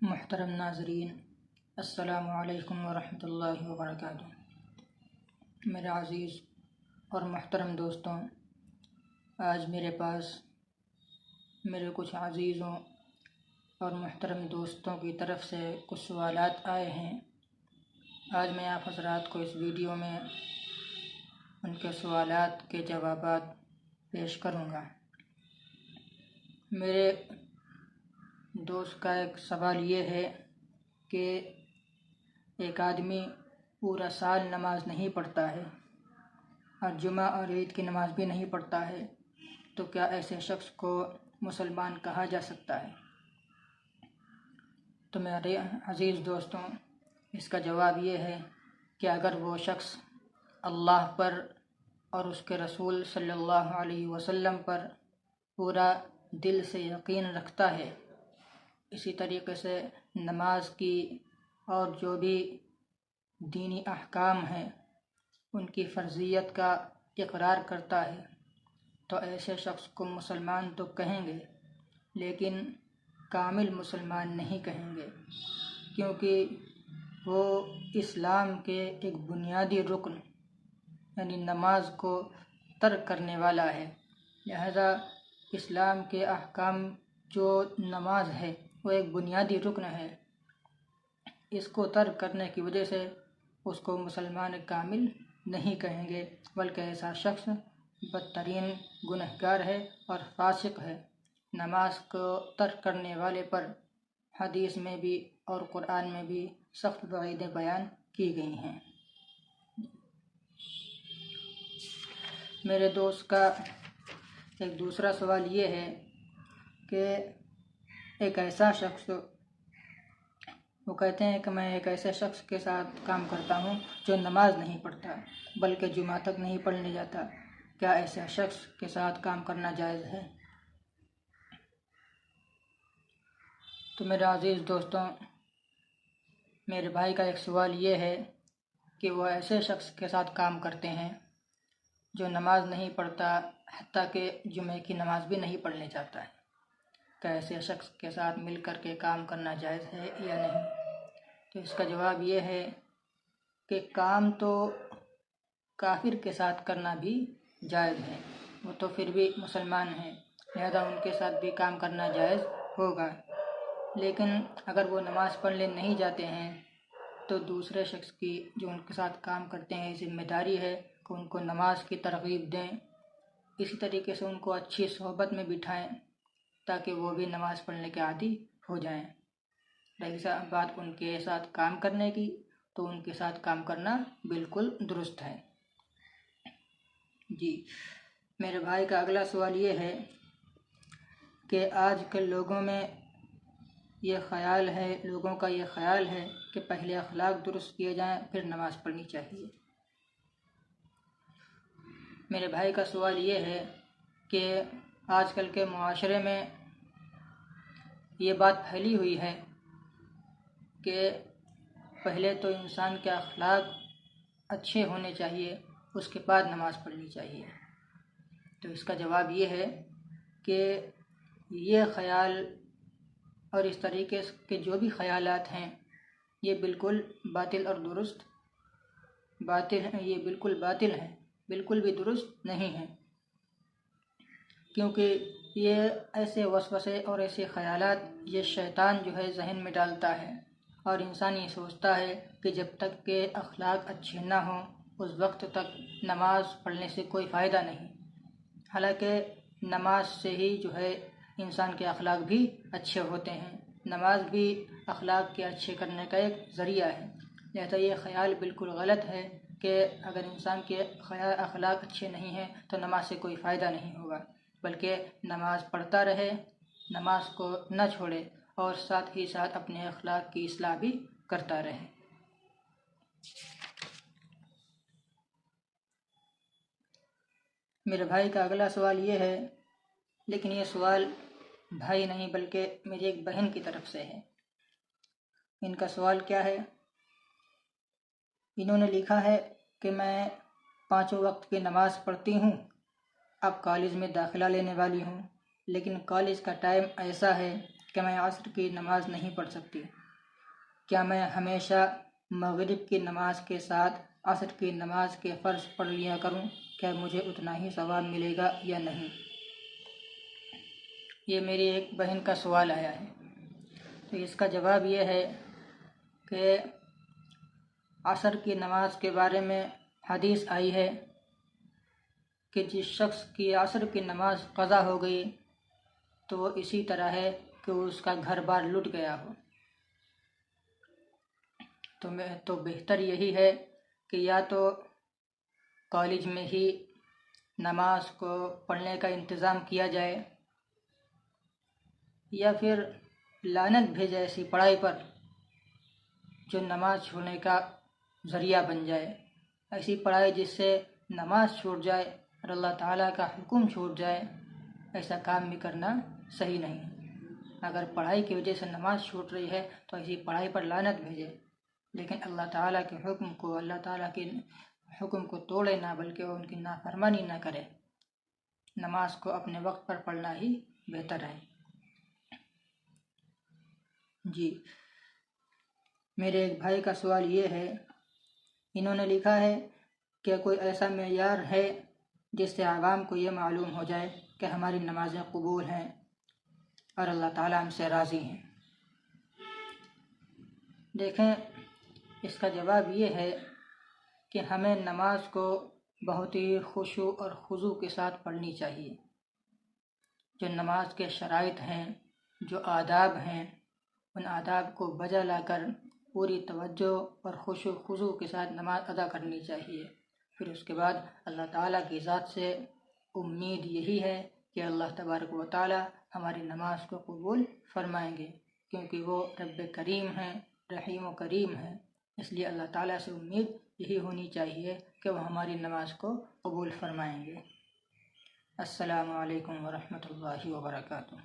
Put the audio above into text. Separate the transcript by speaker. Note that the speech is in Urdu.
Speaker 1: محترم ناظرین، السلام علیکم ورحمۃ اللہ وبرکاتہ۔ میرے عزیز اور محترم دوستوں، آج میرے پاس میرے کچھ عزیزوں اور محترم دوستوں کی طرف سے کچھ سوالات آئے ہیں۔ آج میں آپ حضرات کو اس ویڈیو میں ان کے سوالات کے جوابات پیش کروں گا۔ میرے دوست کا ایک سوال یہ ہے کہ ایک آدمی پورا سال نماز نہیں پڑھتا ہے اور جمعہ اور عید کی نماز بھی نہیں پڑھتا ہے، تو کیا ایسے شخص کو مسلمان کہا جا سکتا ہے؟ تو میرے عزیز دوستوں، اس کا جواب یہ ہے کہ اگر وہ شخص اللہ پر اور اس کے رسول صلی اللہ علیہ وسلم پر پورا دل سے یقین رکھتا ہے، اسی طریقے سے نماز کی اور جو بھی دینی احکام ہیں ان کی فرضیت کا اقرار کرتا ہے، تو ایسے شخص کو مسلمان تو کہیں گے، لیکن کامل مسلمان نہیں کہیں گے، کیونکہ وہ اسلام کے ایک بنیادی رکن یعنی نماز کو ترک کرنے والا ہے۔ لہذا اسلام کے احکام جو نماز ہے وہ ایک بنیادی رکن ہے، اس کو ترک کرنے کی وجہ سے اس کو مسلمان کامل نہیں کہیں گے، بلکہ ایسا شخص بدترین گنہگار ہے اور فاسق ہے۔ نماز کو ترک کرنے والے پر حدیث میں بھی اور قرآن میں بھی سخت وعیدیں بیان کی گئی ہیں۔ میرے دوست کا ایک دوسرا سوال یہ ہے کہ ایک ایسا شخص، وہ کہتے ہیں کہ میں ایک ایسے شخص کے ساتھ کام کرتا ہوں جو نماز نہیں پڑھتا بلکہ جمعہ تک نہیں پڑھنے جاتا، کیا ایسے شخص کے ساتھ کام کرنا جائز ہے؟ تو میرے عزیز دوستوں، میرے بھائی کا ایک سوال یہ ہے کہ وہ ایسے شخص کے ساتھ کام کرتے ہیں جو نماز نہیں پڑھتا، حتیٰ کہ جمعے کی نماز بھی نہیں پڑھنے جاتا ہے، کیا ایسے شخص کے ساتھ مل کر کے کام کرنا جائز ہے یا نہیں؟ تو اس کا جواب یہ ہے کہ کام تو کافر کے ساتھ کرنا بھی جائز ہے، وہ تو پھر بھی مسلمان ہیں، لہذا ان کے ساتھ بھی کام کرنا جائز ہوگا، لیکن اگر وہ نماز پڑھنے نہیں جاتے ہیں تو دوسرے شخص کی جو ان کے ساتھ کام کرتے ہیں ذمہ داری ہے کہ ان کو نماز کی ترغیب دیں، اسی طریقے سے ان کو اچھی صحبت میں بٹھائیں تاکہ وہ بھی نماز پڑھنے کے عادی ہو جائیں۔ رہی بات ان کے ساتھ کام کرنے کی، تو ان کے ساتھ کام کرنا بالکل درست ہے۔ جی، میرے بھائی کا اگلا سوال یہ ہے کہ آج کل لوگوں کا یہ خیال ہے کہ پہلے اخلاق درست کیے جائیں پھر نماز پڑھنی چاہیے۔ میرے بھائی کا سوال یہ ہے کہ آج کل کے معاشرے میں یہ بات پھیلی ہوئی ہے کہ پہلے تو انسان کے اخلاق اچھے ہونے چاہیے، اس کے بعد نماز پڑھنی چاہیے۔ تو اس کا جواب یہ ہے کہ یہ خیال اور اس طریقے کے جو بھی خیالات ہیں یہ بالکل باطل اور درست یہ بالکل باطل ہیں، بالکل بھی درست نہیں ہیں، کیونکہ یہ ایسے وسوسے اور ایسے خیالات یہ شیطان جو ہے ذہن میں ڈالتا ہے، اور انسان یہ سوچتا ہے کہ جب تک کہ اخلاق اچھے نہ ہوں اس وقت تک نماز پڑھنے سے کوئی فائدہ نہیں، حالانکہ نماز سے ہی جو ہے انسان کے اخلاق بھی اچھے ہوتے ہیں، نماز بھی اخلاق کے اچھے کرنے کا ایک ذریعہ ہے۔ لہذا یہ خیال بالکل غلط ہے کہ اگر انسان کے اخلاق اچھے نہیں ہیں تو نماز سے کوئی فائدہ نہیں ہوگا، بلکہ نماز پڑھتا رہے، نماز کو نہ چھوڑے اور ساتھ ہی ساتھ اپنے اخلاق کی اصلاح بھی کرتا رہے۔ میرے بھائی کا اگلا سوال یہ ہے، لیکن یہ سوال بھائی نہیں بلکہ میری ایک بہن کی طرف سے ہے۔ ان کا سوال کیا ہے؟ انہوں نے لکھا ہے کہ میں 5 وقت کی نماز پڑھتی ہوں، اب کالج میں داخلہ لینے والی ہوں، لیکن کالج کا ٹائم ایسا ہے کہ کہ میں عصر کی نماز نہیں پڑھ سکتی؟ کیا میں ہمیشہ مغرب کی نماز کے ساتھ عصر کی نماز کے فرض پڑھ لیا کروں؟ کیا مجھے اتنا ہی ثواب ملے گا یا نہیں؟ یہ میری ایک بہن کا سوال آیا ہے، تو اس کا جواب یہ ہے کہ عصر کی نماز کے بارے میں حدیث آئی ہے کہ جس شخص کی عصر کی نماز قضا ہو گئی تو وہ اسی طرح ہے کہ اس کا گھر بار لٹ گیا ہو۔ تو بہتر یہی ہے کہ یا تو کالج میں ہی نماز کو پڑھنے کا انتظام کیا جائے، یا پھر لعنت بھیجے ایسی پڑھائی پر جو نماز چھوڑنے کا ذریعہ بن جائے۔ ایسی پڑھائی جس سے نماز چھوٹ جائے اور اللہ تعالیٰ کا حکم چھوٹ جائے، ایسا کام بھی کرنا صحیح نہیں۔ اگر پڑھائی کی وجہ سے نماز چھوٹ رہی ہے تو ایسی پڑھائی پر لعنت بھیجے، لیکن اللہ تعالیٰ کے حکم کو توڑے نہ، بلکہ ان کی نافرمانی نہ کرے۔ نماز کو اپنے وقت پر پڑھنا ہی بہتر ہے۔ جی، میرے ایک بھائی کا سوال یہ ہے، انہوں نے لکھا ہے کہ کوئی ایسا معیار ہے جس سے عوام کو یہ معلوم ہو جائے کہ ہماری نمازیں قبول ہیں اور اللہ تعالیٰ ہم سے راضی ہیں؟ دیکھیں، اس کا جواب یہ ہے کہ ہمیں نماز کو بہت ہی خشوع اور خضوع کے ساتھ پڑھنی چاہیے۔ جو نماز کے شرائط ہیں، جو آداب ہیں، ان آداب کو بجا لا کر پوری توجہ اور خشوع و خضوع کے ساتھ نماز ادا کرنی چاہیے۔ پھر اس کے بعد اللہ تعالیٰ کی ذات سے امید یہی ہے کہ اللہ تبارک و تعالیٰ ہماری نماز کو قبول فرمائیں گے، کیونکہ وہ رب کریم ہیں، رحیم و کریم ہیں۔ اس لیے اللہ تعالیٰ سے امید یہی ہونی چاہیے کہ وہ ہماری نماز کو قبول فرمائیں گے۔ السلام علیکم ورحمۃ اللہ وبرکاتہ۔